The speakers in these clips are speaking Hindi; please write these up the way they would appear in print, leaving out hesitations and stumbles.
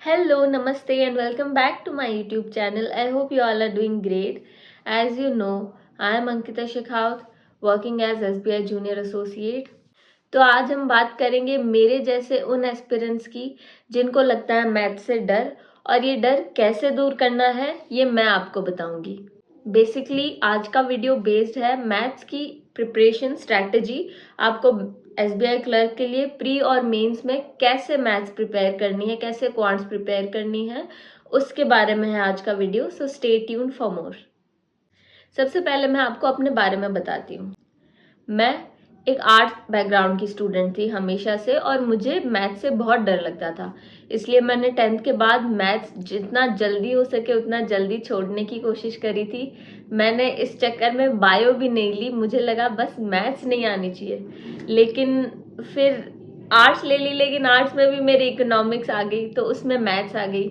Hello, Namaste, and welcome back to my YouTube channel. I hope you all are doing great. As you know, I am Ankita Shekhawat, working as SBI Junior Associate. तो आज हम बात करेंगे मेरे जैसे उन एस्पिरेंट्स की जिनको लगता है मैथ से डर, और ये डर कैसे दूर करना है ये मैं आपको बताऊंगी। बेसिकली आज का वीडियो बेस्ड है मैथ्स की प्रिपरेशन स्ट्रैटेजी। आपको एसबीआई क्लर्क के लिए प्री और मेंस में कैसे मैथ्स प्रिपेयर करनी है, कैसे क्वांट्स प्रिपेयर करनी है, उसके बारे में है आज का video. So stay tune for more. सबसे पहले मैं आपको अपने बारे में बताती हूँ। मैं एक आर्ट बैकग्राउंड की स्टूडेंट थी हमेशा से, और मुझे मैथ से बहुत डर लगता था। इसलिए मैंने 10th के बाद मैथ्स जितना जल्दी हो सके उतना जल्दी छोड़ने की कोशिश करी थी। मैंने इस चक्कर में बायो भी नहीं ली, मुझे लगा बस मैथ्स नहीं आनी चाहिए। लेकिन फिर आर्ट्स ले ली, लेकिन आर्ट्स में भी मेरी इकोनॉमिक्स आ गई, तो उसमें मैथ्स आ गई।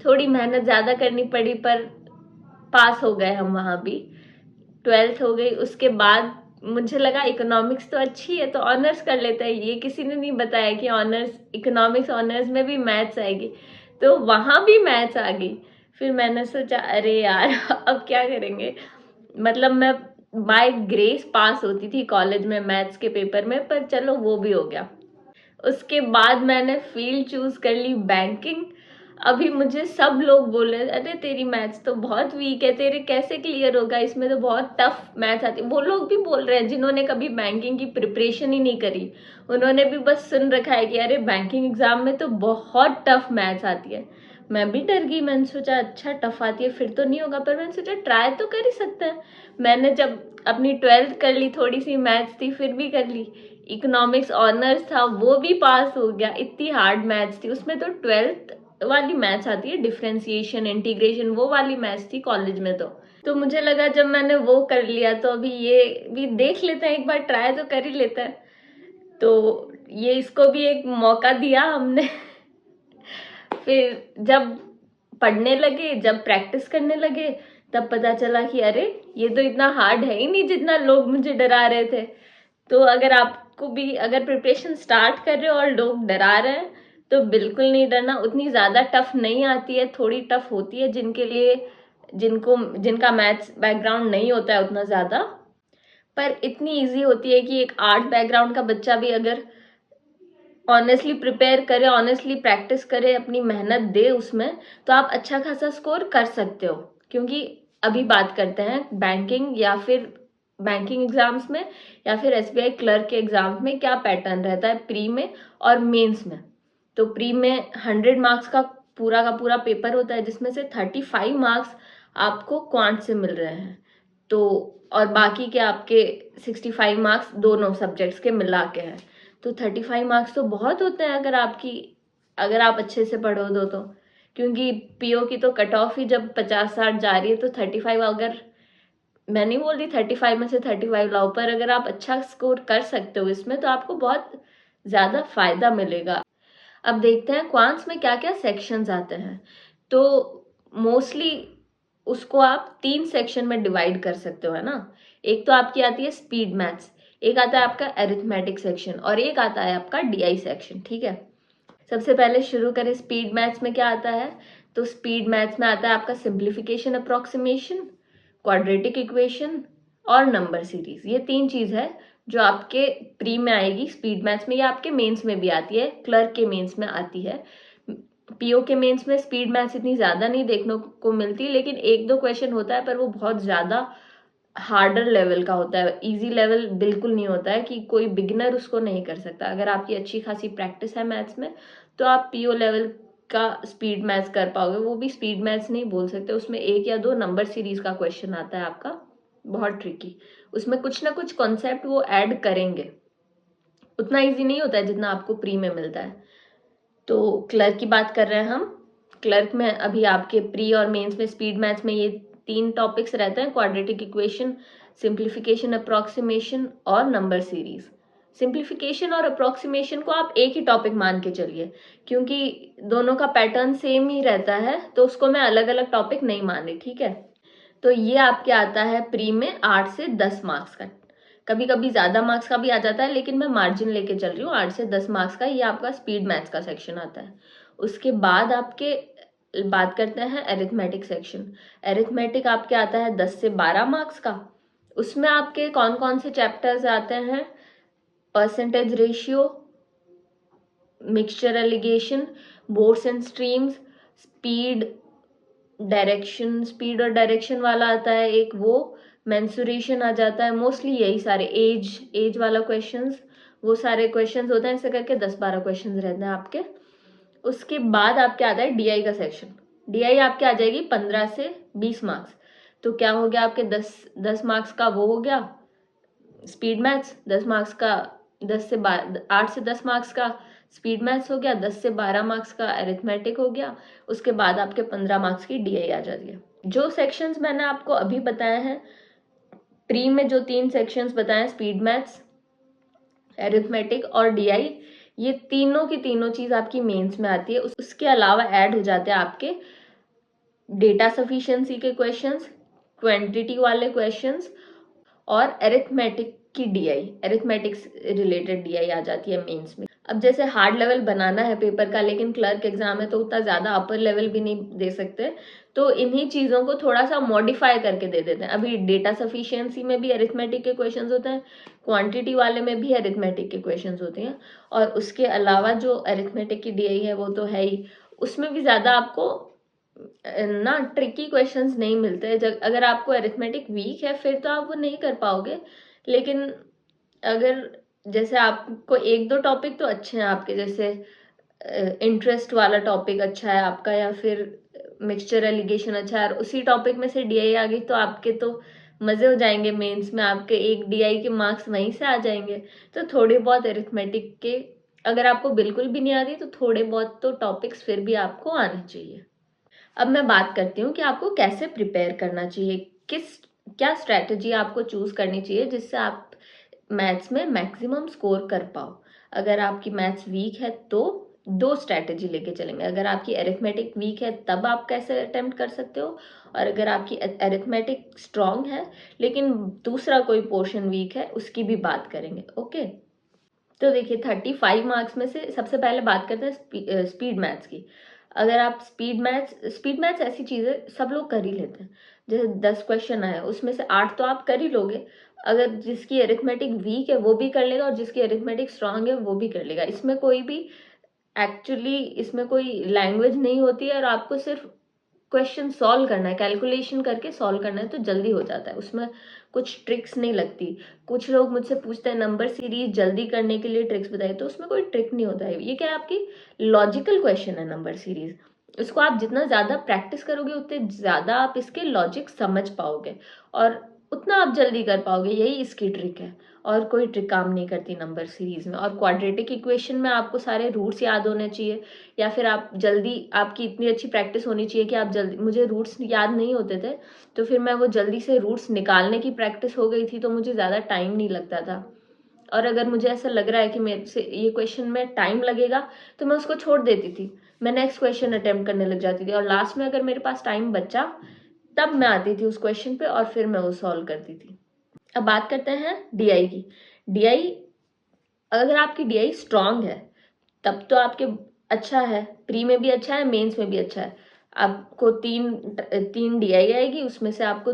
थोड़ी मेहनत ज़्यादा करनी पड़ी, पर पास हो गए हम वहाँ भी। 12th हो गई, उसके बाद मुझे लगा इकोनॉमिक्स तो अच्छी है तो ऑनर्स कर लेते हैं। ये किसी ने नहीं बताया कि ऑनर्स इकोनॉमिक्स ऑनर्स में भी मैथ्स आएगी, तो वहाँ भी मैथ्स आ गई। फिर मैंने सोचा अरे यार अब क्या करेंगे। मतलब मैं बाय ग्रेस पास होती थी कॉलेज में मैथ्स के पेपर में, पर चलो वो भी हो गया। उसके बाद मैंने फील्ड चूज कर ली बैंकिंग। अभी मुझे सब लोग बोले अरे तेरी मैथ्स तो बहुत वीक है, तेरे कैसे क्लियर होगा, इसमें तो बहुत टफ मैथ्स आती है। वो लोग भी बोल रहे हैं जिन्होंने कभी बैंकिंग की प्रिपरेशन ही नहीं करी, उन्होंने भी बस सुन रखा है कि अरे बैंकिंग एग्जाम में तो बहुत टफ मैथ्स आती है। मैं भी डर गई, मैंने सोचा अच्छा टफ आती है फिर तो नहीं होगा, पर मैंने सोचा ट्राई तो कर ही सकते हैं। मैंने जब अपनी 12th कर ली, थोड़ी सी मैथ्स थी फिर भी कर ली। इकोनॉमिक्स ऑनर्स था वो भी पास हो गया। इतनी हार्ड मैथ्स थी उसमें, तो 12th वाली मैथ्स आती है डिफरेंशिएशन इंटीग्रेशन, वो वाली मैथ्स थी कॉलेज में। तो मुझे लगा जब मैंने वो कर लिया तो अभी ये भी देख लेते हैं, एक बार ट्राई तो कर ही लेते हैं। तो ये इसको भी एक मौका दिया हमने फिर जब पढ़ने लगे, जब प्रैक्टिस करने लगे, तब पता चला कि अरे ये तो इतना हार्ड है ही नहीं जितना लोग मुझे डरा रहे थे। तो अगर आपको भी अगर प्रिपरेशन स्टार्ट कर रहे हो और लोग डरा रहे हैं तो बिल्कुल नहीं डरना। उतनी ज़्यादा टफ नहीं आती है, थोड़ी टफ होती है जिनके लिए जिनका मैथ्स बैकग्राउंड नहीं होता है उतना ज़्यादा, पर इतनी इजी होती है कि एक आर्ट बैकग्राउंड का बच्चा भी अगर ऑनेस्टली प्रिपेयर करे, ऑनेस्टली प्रैक्टिस करे, अपनी मेहनत दे उसमें, तो आप अच्छा खासा स्कोर कर सकते हो। क्योंकि अभी बात करते हैं बैंकिंग या फिर बैंकिंग एग्जाम्स में या फिर एसबीआई क्लर्क के एग्जाम्स में क्या पैटर्न रहता है प्री में और मेंस में। तो प्री में 100 मार्क्स का पूरा पेपर होता है, जिसमें से 35 मार्क्स आपको क्वांट से मिल रहे हैं। तो और बाकी के आपके 65 मार्क्स दोनों सब्जेक्ट्स के मिला के हैं। तो 35 मार्क्स तो बहुत होते हैं अगर आप अच्छे से पढ़ो तो क्योंकि पीओ की तो कट ऑफ ही जब 50-60 जा रही है, तो 35 अगर मैं नहीं बोल रही 35 में से 35 लाओ, पर अगर आप अच्छा स्कोर कर सकते हो इसमें तो आपको बहुत ज़्यादा फायदा मिलेगा। अब देखते हैं क्वांट्स में क्या क्या सेक्शंस आते हैं। तो मोस्टली उसको आप 3 सेक्शन में डिवाइड कर सकते हो, है ना। एक तो आपकी आती है स्पीड मैथ्स, एक आता है आपका अरिथमेटिक सेक्शन, और एक आता है आपका डीआई सेक्शन। ठीक है, सबसे पहले शुरू करें स्पीड मैथ्स में क्या आता है। तो स्पीड मैथ्स में आता है आपका सिंप्लीफिकेशन अप्रोक्सीमेशन, क्वाड्रेटिक इक्वेशन और नंबर सीरीज। ये 3 चीज है जो आपके प्री में आएगी स्पीड मैथ्स में, या आपके मेंस में भी आती है, क्लर्क के मेंस में आती है। पीओ के मेंस में स्पीड मैथ्स इतनी ज़्यादा नहीं देखने को मिलती, लेकिन 1-2 क्वेश्चन होता है, पर वो बहुत ज़्यादा हार्डर लेवल का होता है। इजी लेवल बिल्कुल नहीं होता है कि कोई बिगिनर उसको नहीं कर सकता। अगर आपकी अच्छी खासी प्रैक्टिस है मैथ्स में तो आप पीओ लेवल का स्पीड मैथ्स कर पाओगे। वो भी स्पीड मैथ्स नहीं बोल सकते, उसमें 1 या 2 नंबर सीरीज का क्वेश्चन आता है आपका, बहुत ट्रिकी। उसमें कुछ ना कुछ कॉन्सेप्ट वो ऐड करेंगे, उतना ईजी नहीं होता है जितना आपको प्री में मिलता है। तो क्लर्क की बात कर रहे हैं हम। क्लर्क में अभी आपके प्री और मेंस में स्पीड मैथ्स में ये 3 टॉपिक्स रहते हैं, क्वाड्रेटिक इक्वेशन, सिंप्लीफिकेशन अप्रोक्सीमेशन और नंबर सीरीज। सिंप्लीफिकेशन और अप्रोक्सीमेशन को आप एक ही टॉपिक मान के चलिए, क्योंकि दोनों का पैटर्न सेम ही रहता है, तो उसको मैं अलग अलग टॉपिक नहीं मान रही। ठीक है, तो ये आपके आता है प्री में 8 से 10 मार्क्स का। कभी कभी ज़्यादा मार्क्स का भी आ जाता है, लेकिन मैं मार्जिन लेके चल रही हूँ। 8 से 10 मार्क्स का ये आपका स्पीड मैथ्स का सेक्शन आता है। उसके बाद आपके बात करते हैं अरिथमेटिक सेक्शन। अरिथमेटिक आपके आता है 10 से 12 मार्क्स का। उसमें आपके कौन कौन से चैप्टर्स आते हैं? Percentage ratio, mixture allegation, boards and streams, speed और डायरेक्शन वाला आता है एक, वो मेंसुरेशन आ जाता है। मोस्टली यही सारे एज वाला क्वेश्चंस, वो सारे क्वेश्चंस होते हैं। ऐसे करके 10-12 क्वेश्चंस रहते हैं आपके। उसके बाद आपके आता है डीआई का सेक्शन। डीआई आपके आ जाएगी 15 से 20 मार्क्स। तो क्या हो गया आपके 10 मार्क्स का वो हो गया स्पीड मैथ्स, 10 मार्क्स का 8 से 10 मार्क्स का स्पीड मैथ्स हो गया, 10 से 12 मार्क्स का अरिथमेटिक हो गया। उसके बाद आपके 15 मार्क्स की डीआई आ जाती है। जो सेक्शंस मैंने आपको अभी बताए हैं, प्री में जो 3 सेक्शंस बताए, स्पीड मैथ्स, अरिथमेटिक और डीआई, ये तीनों की तीनों चीज आपकी मेंस में आती है। उसके अलावा ऐड हो जाते हैं आपके डेटा सफिशिएंसी के क्वेश्चंस, क्वांटिटी वाले क्वेश्चंस और अरिथमेटिक की डीआई, अरिथमेटिक्स रिलेटेड डीआई आ जाती है मेंस में। अब जैसे हार्ड लेवल बनाना है पेपर का, लेकिन क्लर्क एग्जाम है तो उतना ज़्यादा अपर लेवल भी नहीं दे सकते, तो इन्हीं चीज़ों को थोड़ा सा मॉडिफाई करके दे देते हैं। अभी डेटा सफिशिएंसी में भी अरिथमेटिक के क्वेश्चंस होते हैं, क्वांटिटी वाले में भी अरिथमेटिक के क्वेश्चंस होते हैं, और उसके अलावा जो अरिथमेटिक की डीआई है वो तो है ही, उसमें भी ज़्यादा आपको ना ट्रिकी क्वेश्चंस नहीं मिलते। अगर आपको अरिथमेटिक वीक है फिर तो आप वो नहीं कर पाओगे, लेकिन अगर जैसे आपको 1-2 टॉपिक तो अच्छे हैं आपके, जैसे इंटरेस्ट वाला टॉपिक अच्छा है आपका, या फिर मिक्सचर एलिगेशन अच्छा है, और उसी टॉपिक में से डीआई आ गई तो आपके तो मज़े हो जाएंगे। मेंस में आपके एक डीआई के मार्क्स वहीं से आ जाएंगे। तो थोड़े बहुत अरिथमेटिक के, अगर आपको बिल्कुल भी नहीं आती तो थोड़े बहुत तो टॉपिक्स फिर भी आपको आने चाहिए। अब मैं बात करती हूँ कि आपको कैसे प्रिपेयर करना चाहिए, क्या स्ट्रैटेजी आपको चूज करनी चाहिए जिससे आप मैथ्स में मैक्सिमम स्कोर कर पाओ। अगर आपकी मैथ्स वीक है तो 2 स्ट्रैटेजी लेके चलेंगे। अगर आपकी अरिथमेटिक वीक है तब आप कैसे अटेम्प्ट कर सकते हो, और अगर आपकी अरिथमेटिक स्ट्रांग है लेकिन दूसरा कोई पोर्शन वीक है, उसकी भी बात करेंगे। ओके, तो देखिए 35 मार्क्स में से सबसे पहले बात करते हैं स्पीड मैथ्स की। अगर आप स्पीड मैथ्स ऐसी चीज़ है सब लोग कर ही लेते हैं। जैसे 10 क्वेश्चन आए उसमें से 8 तो आप कर ही लोगे। अगर जिसकी अरिथमेटिक वीक है वो भी कर लेगा, और जिसकी अरिथमेटिक स्ट्रांग है वो भी कर लेगा। इसमें कोई लैंग्वेज नहीं होती है, और आपको सिर्फ क्वेश्चन सॉल्व करना है, कैलकुलेशन करके सॉल्व करना है, तो जल्दी हो जाता है। उसमें कुछ ट्रिक्स नहीं लगती। कुछ लोग मुझसे पूछते हैं नंबर सीरीज जल्दी करने के लिए ट्रिक्स बताइए, तो उसमें कोई ट्रिक नहीं होता है। ये क्या है, आपकी लॉजिकल क्वेश्चन है नंबर सीरीज। इसको आप जितना ज़्यादा प्रैक्टिस करोगे उतने ज़्यादा आप इसके लॉजिक समझ पाओगे, और उतना आप जल्दी कर पाओगे। यही इसकी ट्रिक है, और कोई ट्रिक काम नहीं करती नंबर सीरीज में। और क्वाड्रेटिक इक्वेशन में आपको सारे रूट्स याद होने चाहिए, या फिर आप जल्दी, आपकी इतनी अच्छी प्रैक्टिस होनी चाहिए कि आप जल्दी, मुझे रूट्स याद नहीं होते थे तो फिर मैं वो जल्दी से रूट्स निकालने की प्रैक्टिस हो गई थी, तो मुझे ज़्यादा टाइम नहीं लगता था। और अगर मुझे ऐसा लग रहा है कि मेरे से ये क्वेश्चन में टाइम लगेगा तो मैं उसको छोड़ देती थी, मैं नेक्स्ट क्वेश्चन अटेम्प्ट करने लग जाती थी, और लास्ट में अगर मेरे पास टाइम बचा तब मैं आती थी उस क्वेश्चन पे और फिर मैं वो सॉल्व करती थी। अब बात करते हैं डीआई की। डीआई, अगर आपकी डीआई स्ट्रांग है तब तो आपके अच्छा है, प्री में भी अच्छा है, मेंस में भी अच्छा है। आपको तीन डीआई आएगी, उसमें से आपको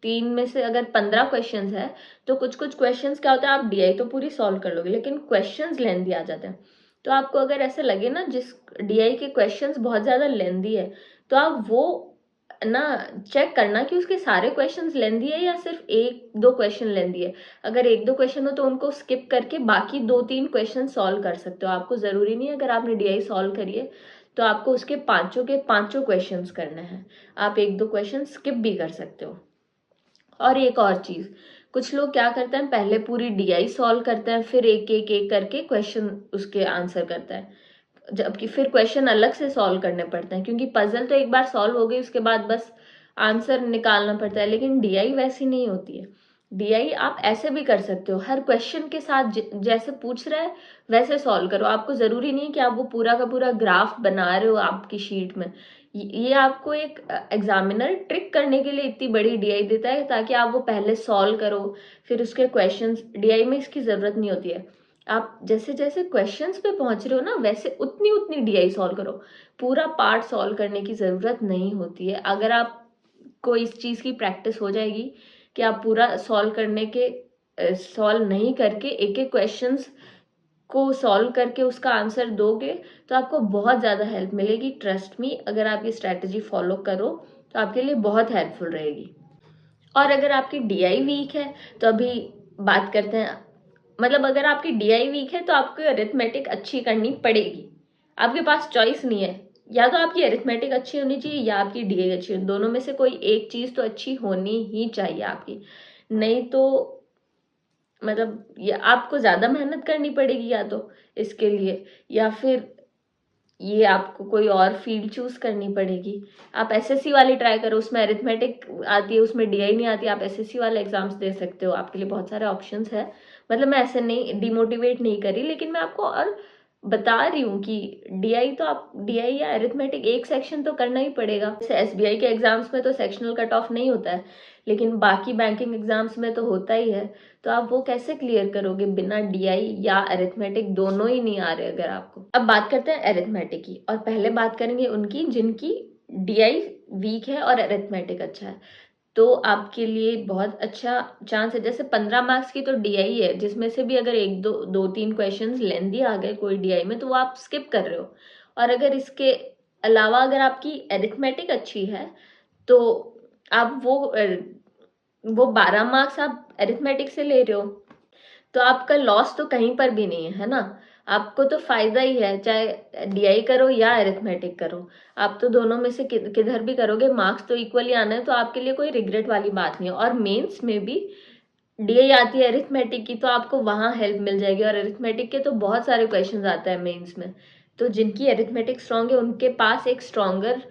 3 में से अगर 15 क्वेश्चंस है तो कुछ कुछ क्वेश्चंस क्या होता है, आप डीआई तो पूरी सॉल्व कर लोगे लेकिन क्वेश्चंस लेंदी आ जाते हैं। तो आपको अगर ऐसे लगे ना जिस डीआई के क्वेश्चंस बहुत ज़्यादा लेंदी है, तो आप वो ना चेक करना कि उसके सारे क्वेश्चंस लेंदी है या सिर्फ 1-2 क्वेश्चन लेंदी है। अगर 1-2 क्वेश्चन हो तो उनको स्किप करके बाकी 2-3 क्वेश्चन सॉल्व कर सकते हो। आपको ज़रूरी नहीं है अगर आपने डीआई सॉल्व करी है तो आपको उसके पांचों के पांचों क्वेश्चंस करने हैं। आप 1-2 क्वेश्चन स्किप भी कर सकते हो। और एक और चीज़, कुछ लोग क्या करते हैं, पहले पूरी डीआई सॉल्व करते हैं फिर एक एक एक करके क्वेश्चन उसके आंसर करता है, जबकि फिर क्वेश्चन अलग से सॉल्व करने पड़ते हैं, क्योंकि पजल तो एक बार सॉल्व हो गई उसके बाद बस आंसर निकालना पड़ता है। लेकिन डीआई वैसी नहीं होती है। डीआई आप ऐसे भी कर सकते हो, हर क्वेश्चन के साथ जैसे पूछ रहा है वैसे सॉल्व करो। आपको ज़रूरी नहीं है कि आप वो पूरा का पूरा ग्राफ बना रहे हो आपकी शीट में। ये आपको एक एग्जामिनर ट्रिक करने के लिए इतनी बड़ी डीआई देता है ताकि आप वो पहले सॉल्व करो फिर उसके क्वेश्चंस। डीआई में इसकी ज़रूरत नहीं होती है। आप जैसे जैसे क्वेश्चंस पे पहुंच रहे हो ना, वैसे उतनी उतनी डीआई सॉल्व करो। पूरा पार्ट सॉल्व करने की ज़रूरत नहीं होती है। अगर आपको इस चीज़ की प्रैक्टिस हो जाएगी कि आप पूरा सॉल्व नहीं करके एक एक क्वेश्चंस को सॉल्व करके उसका आंसर दोगे, तो आपको बहुत ज़्यादा हेल्प मिलेगी। ट्रस्ट मी, अगर आप ये स्ट्रैटेजी फॉलो करो तो आपके लिए बहुत हेल्पफुल रहेगी। और अगर आपकी डीआई वीक है तो अभी बात करते हैं, मतलब अगर आपकी डीआई वीक है तो आपको अरिथमेटिक अच्छी करनी पड़ेगी। आपके पास चॉइस नहीं है, या तो आपकी अरिथमेटिक अच्छी होनी चाहिए या आपकी डीआई अच्छी होनी, दोनों में से कोई एक चीज़ तो अच्छी होनी ही चाहिए आपकी। नहीं तो मतलब ये आपको ज़्यादा मेहनत करनी पड़ेगी या तो इसके लिए, या फिर ये आपको कोई और फील्ड चूज करनी पड़ेगी। आप एसएससी वाली ट्राई करो, उसमें अरिथमेटिक आती है, उसमें डीआई नहीं आती, आप एसएससी वाले एग्जाम्स दे सकते हो, आपके लिए बहुत सारे ऑप्शंस है। मतलब मैं ऐसे नहीं डिमोटिवेट नहीं करी, लेकिन मैं आपको और बता रही हूँ कि डीआई तो आप डीआई या अरिथमेटिक एक सेक्शन तो करना ही पड़ेगा। जैसे एसबीआई के एग्जाम्स में तो सेक्शनल कट ऑफ नहीं होता है, लेकिन बाकी बैंकिंग एग्जाम्स में तो होता ही है। तो आप वो कैसे क्लियर करोगे बिना डीआई या अरिथमेटिक, दोनों ही नहीं आ रहे अगर आपको। अब बात करते हैं अरिथमेटिक की, और पहले बात करेंगे उनकी जिनकी डीआई वीक है और अरिथमेटिक अच्छा है। तो आपके लिए बहुत अच्छा चांस है। जैसे 15 मार्क्स की तो डीआई है, जिसमें से भी अगर एक दो तीन क्वेश्चंस लेंदी आ गए कोई डीआई में तो वो आप स्किप कर रहे हो। और अगर इसके अलावा अगर आपकी अरिथमेटिक अच्छी है तो आप वो 12 मार्क्स आप अरिथमेटिक से ले रहे हो, तो आपका लॉस तो कहीं पर भी नहीं है ना। आपको तो फायदा ही है, चाहे डीआई करो या अरिथमेटिक करो। आप तो दोनों में से किधर भी करोगे, मार्क्स तो इक्वली आना है, तो आपके लिए कोई रिग्रेट वाली बात नहीं है। और मेंस में भी डीआई आती है अरिथमेटिक की, तो आपको वहां हेल्प मिल जाएगी। और अरिथमेटिक के तो बहुत सारे क्वेश्चंस आते हैं मेंस में, तो जिनकी अरिथमेटिक स्ट्रांग है उनके पास एक स्ट्रॉन्गर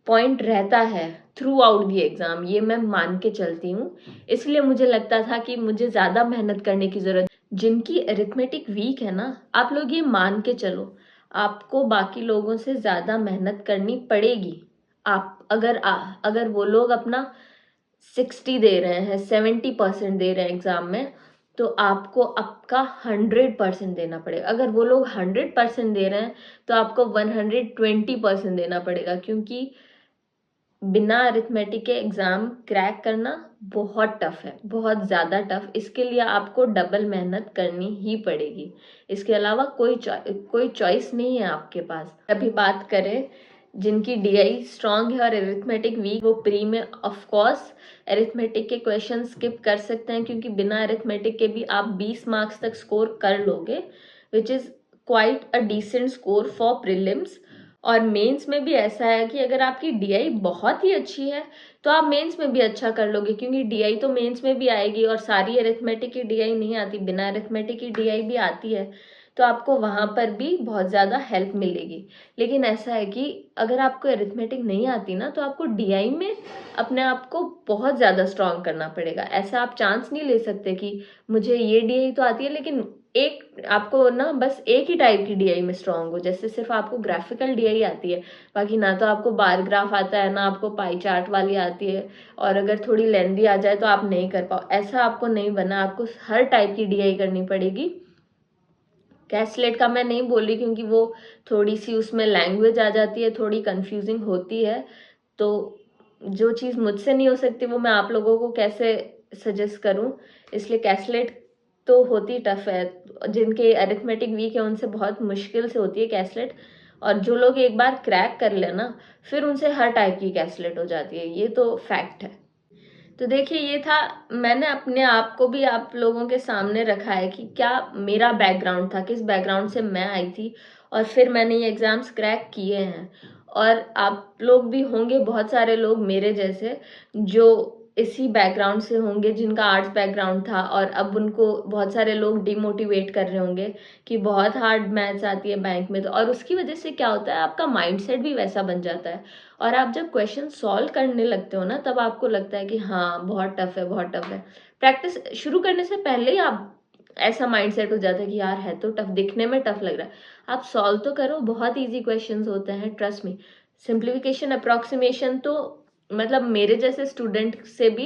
पॉइंट रहता है थ्रू आउट दी एग्जाम, ये मैं मान के चलती हूँ। इसलिए मुझे लगता था कि मुझे ज़्यादा मेहनत करने की ज़रूरत। जिनकी अरिथमेटिक वीक है ना, आप लोग ये मान के चलो, आपको बाकी लोगों से ज़्यादा मेहनत करनी पड़ेगी। आप अगर वो लोग अपना 60 दे रहे हैं, 70% दे रहे हैं एग्जाम में, तो आपको आपका 100% देना पड़ेगा। अगर वो लोग 100% दे रहे हैं तो आपको 120% देना पड़ेगा, क्योंकि बिना अरिथमेटिक के एग्जाम क्रैक करना बहुत टफ है, बहुत ज़्यादा टफ। इसके लिए आपको डबल मेहनत करनी ही पड़ेगी। इसके अलावा कोई चॉइस नहीं है आपके पास। अभी बात करें जिनकी डीआई स्ट्रांग है और अरिथमेटिक वीक, वो प्री में ऑफ कोर्स अरिथमेटिक के क्वेश्चन स्किप कर सकते हैं, क्योंकि बिना अरिथमेटिक के भी आप 20 मार्क्स तक स्कोर कर लोगे, which is quite a decent score for prelims. और मेंस में भी ऐसा है कि अगर आपकी डीआई बहुत ही अच्छी है तो आप मेंस में भी अच्छा कर लोगे, क्योंकि डीआई तो मेंस में भी आएगी। और सारी अरिथमेटिक की डीआई नहीं आती, बिना अरिथमेटिक की डीआई भी आती है, तो आपको वहां पर भी बहुत ज़्यादा हेल्प मिलेगी। लेकिन ऐसा है कि अगर आपको अरिथमेटिक नहीं आती ना, तो आपको डीआई में अपने आप को बहुत ज़्यादा स्ट्रांग करना पड़ेगा। ऐसा आप चांस नहीं ले सकते कि मुझे ये डीआई तो आती है, लेकिन एक आपको ना बस एक ही टाइप की डीआई में स्ट्रांग हो। जैसे सिर्फ आपको ग्राफिकल डीआई आती है, बाकी ना तो आपको बार ग्राफ आता है, ना आपको पाई चार्ट वाली आती है, और अगर थोड़ी लेंदी आ जाए तो आप नहीं कर पाओ। ऐसा आपको नहीं बना, आपको हर टाइप की डीआई करनी पड़ेगी। कैसलेट का मैं नहीं बोल रही, क्योंकि वो थोड़ी सी उसमें लैंग्वेज आ जाती है, थोड़ी कंफ्यूजिंग होती है। तो जो चीज़ मुझसे नहीं हो सकती वो मैं आप लोगों को कैसे सजेस्ट करूं। इसलिए कैसलेट तो होती टफ है, जिनके अरिथमेटिक वीक है उनसे बहुत मुश्किल से होती है कैसलेट। और जो लोग एक बार क्रैक कर लेना, फिर उनसे हर टाइप की कैसलेट हो जाती है, ये तो फैक्ट है। तो देखिए, ये था, मैंने अपने आप को भी आप लोगों के सामने रखा है कि क्या मेरा बैकग्राउंड था, किस बैकग्राउंड से मैं आई थी, और फिर मैंने ये एग्ज़ाम्स क्रैक किए हैं। और आप लोग भी होंगे, बहुत सारे लोग मेरे जैसे जो इसी बैकग्राउंड से होंगे, जिनका आर्ट्स बैकग्राउंड था, और अब उनको बहुत सारे लोग डिमोटिवेट कर रहे होंगे कि बहुत हार्ड मैथ्स आती है बैंक में। तो और उसकी वजह से क्या होता है, आपका माइंडसेट भी वैसा बन जाता है, और आप जब क्वेश्चन सॉल्व करने लगते हो ना, तब आपको लगता है कि हाँ बहुत टफ है, बहुत टफ है। प्रैक्टिस शुरू करने से पहले ही आप ऐसा माइंडसेट हो जाता है कि यार है तो टफ, दिखने में टफ लग रहा है। आप सॉल्व तो करो, बहुत इजी क्वेश्चंस होते हैं, ट्रस्ट मी। सिंप्लीफिकेशन अप्रोक्सीमेशन तो मतलब मेरे जैसे स्टूडेंट से भी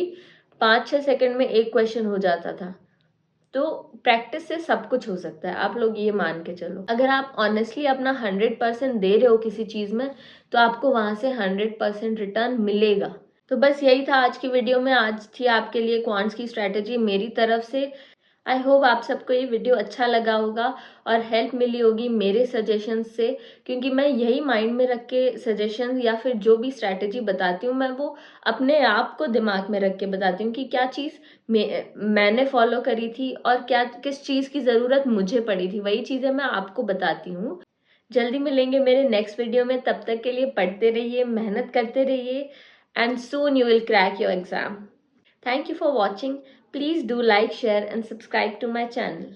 5-6 सेकंड में एक क्वेश्चन हो जाता था। तो प्रैक्टिस से सब कुछ हो सकता है, आप लोग ये मान के चलो। अगर आप ऑनेस्टली अपना 100% दे रहे हो किसी चीज़ में, तो आपको वहाँ से 100% रिटर्न मिलेगा। तो बस यही था आज की वीडियो में। आज थी आपके लिए क्वांट्स की स्ट्रैटेजी मेरी तरफ से। आई होप आप सबको ये वीडियो अच्छा लगा होगा और हेल्प मिली होगी मेरे सजेशंस से, क्योंकि मैं यही माइंड में रख के सजेशन या फिर जो भी स्ट्रैटेजी बताती हूँ, मैं वो अपने आप को दिमाग में रख के बताती हूँ कि क्या चीज़ मैंने फॉलो करी थी और क्या किस चीज़ की ज़रूरत मुझे पड़ी थी, वही चीज़ें मैं आपको बताती हूँ। जल्दी मिलेंगे मेरे नेक्स्ट वीडियो में, तब तक के लिए पढ़ते रहिए, मेहनत करते रहिए, and soon you will crack your exam. Thank you for watching. Please do like, share and subscribe to my channel.